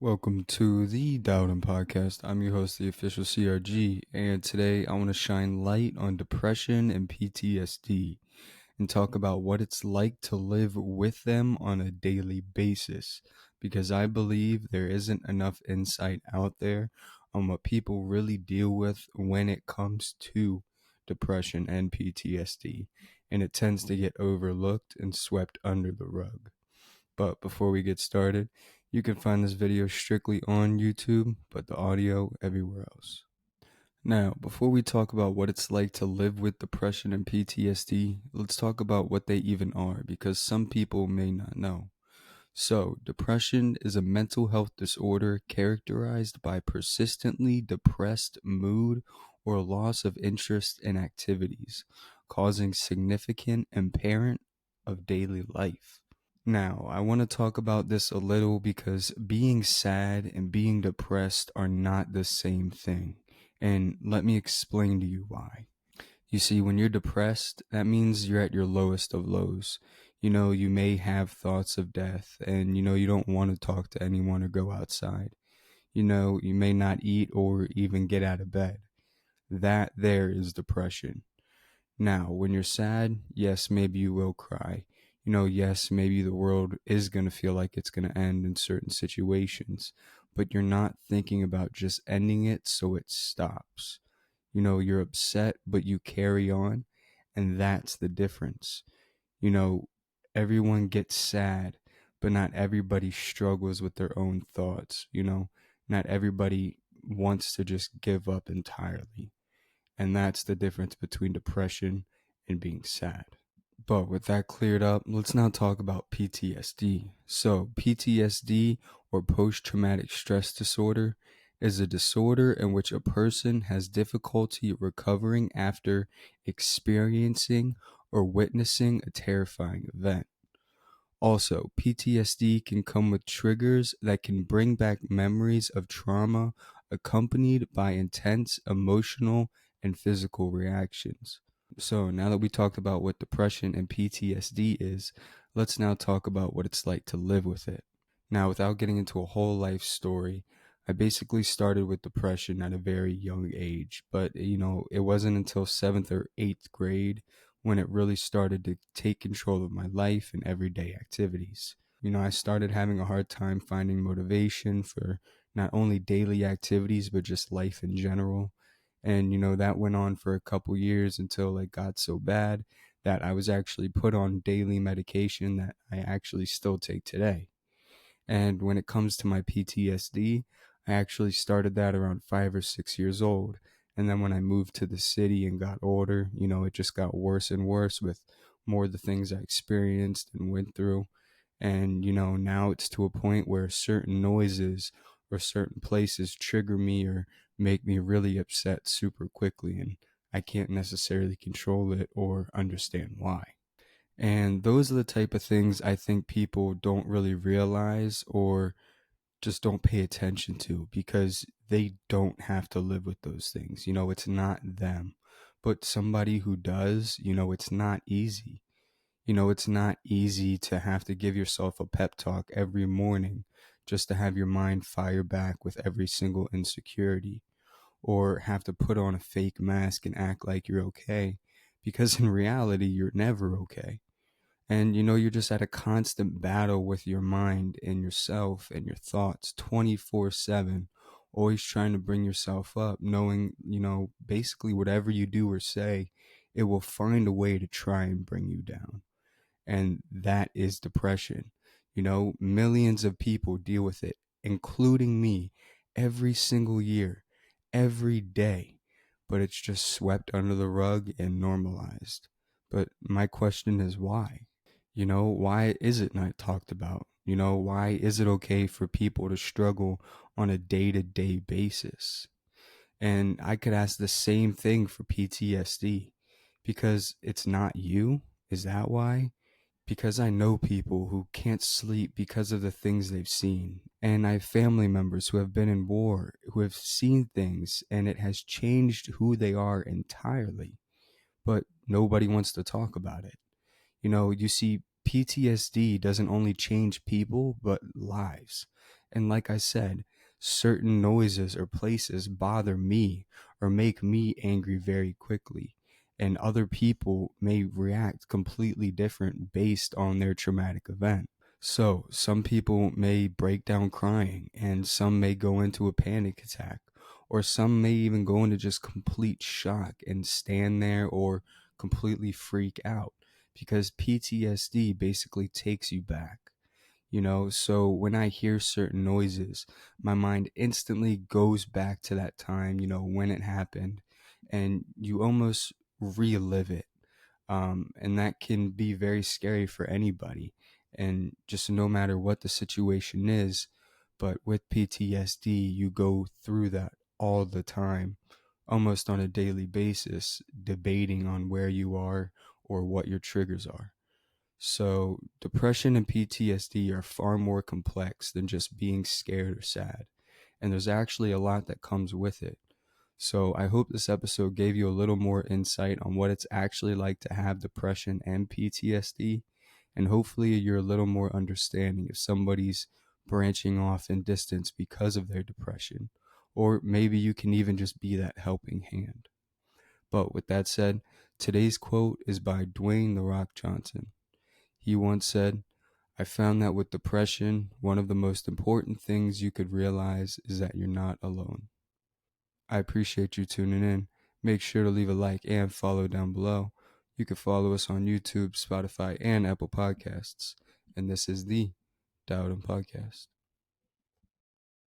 Welcome to the Dowden Podcast. I'm your host, the official CRG, and today I want to shine light on depression and PTSD and talk about what it's like to live with them on a daily basis, because I believe there isn't enough insight out there on what people really deal with when it comes to depression and PTSD, and it tends to get overlooked and swept under the rug. But before we get started, you can find this video strictly on YouTube, but the audio everywhere else. Now, before we talk about what it's like to live with depression and PTSD, let's talk about what they even are, because some people may not know. So, depression is a mental health disorder characterized by persistently depressed mood or loss of interest in activities, causing significant impairment of daily life. Now, I want to talk about this a little because being sad and being depressed are not the same thing. And let me explain to you why. You see, when you're depressed, that means you're at your lowest of lows. You may have thoughts of death, and you don't want to talk to anyone or go outside. You may not eat or even get out of bed. That there is depression. Now, when you're sad, yes, maybe you will cry. Yes, maybe the world is going to feel like it's going to end in certain situations, but you're not thinking about just ending it so it stops. You're upset, but you carry on, and that's the difference. You know, Everyone gets sad, but not everybody struggles with their own thoughts. Not everybody wants to just give up entirely. And that's the difference between depression and being sad. But with that cleared up, let's now talk about PTSD. So, PTSD, or post traumatic stress disorder, is a disorder in which a person has difficulty recovering after experiencing or witnessing a terrifying event. Also, PTSD can come with triggers that can bring back memories of trauma accompanied by intense emotional and physical reactions. So, now that we talked about what depression and PTSD is, let's now talk about what it's like to live with it. Now, without getting into a whole life story, I basically started with depression at a very young age, but it wasn't until 7th or 8th grade when it really started to take control of my life and everyday activities. I started having a hard time finding motivation for not only daily activities, but just life in general. And, that went on for a couple years until it got so bad that I was actually put on daily medication that I actually still take today. And when it comes to my PTSD, I actually started that around 5 or 6 years old. And then when I moved to the city and got older, it just got worse and worse with more of the things I experienced and went through. And, now it's to a point where certain noises or certain places trigger me or make me really upset super quickly. And I can't necessarily control it or understand why. And those are the type of things I think people don't really realize or just don't pay attention to, because they don't have to live with those things. It's not them. But somebody who does, it's not easy. It's not easy to have to give yourself a pep talk every morning just to have your mind fire back with every single insecurity, or have to put on a fake mask and act like you're okay, because in reality, you're never okay. And you're just at a constant battle with your mind and yourself and your thoughts 24/7, always trying to bring yourself up, knowing, basically whatever you do or say, it will find a way to try and bring you down. And that is depression. Millions of people deal with it, including me, every single year, every day. But it's just swept under the rug and normalized. But my question is why? Why is it not talked about? Why is it okay for people to struggle on a day-to-day basis? And I could ask the same thing for PTSD, because it's not you. Is that why? Because I know people who can't sleep because of the things they've seen. And I have family members who have been in war, who have seen things, and it has changed who they are entirely. But nobody wants to talk about it. You see PTSD doesn't only change people, but lives. And like I said, certain noises or places bother me or make me angry very quickly. And other people may react completely different based on their traumatic event. So, some people may break down crying, and some may go into a panic attack, or some may even go into just complete shock and stand there or completely freak out because PTSD basically takes you back. So when I hear certain noises, my mind instantly goes back to that time, when it happened, and you almost relive it. And that can be very scary for anybody. And just no matter what the situation is, but with PTSD, you go through that all the time, almost on a daily basis, debating on where you are or what your triggers are. So, depression and PTSD are far more complex than just being scared or sad. And there's actually a lot that comes with it. So, I hope this episode gave you a little more insight on what it's actually like to have depression and PTSD. And hopefully, you're a little more understanding if somebody's branching off in distance because of their depression. Or maybe you can even just be that helping hand. But with that said, today's quote is by Dwayne "The Rock" Johnson. He once said, "I found that with depression, one of the most important things you could realize is that you're not alone." I appreciate you tuning in. Make sure to leave a like and follow down below. You can follow us on YouTube, Spotify, and Apple Podcasts. And this is the Dowden Podcast.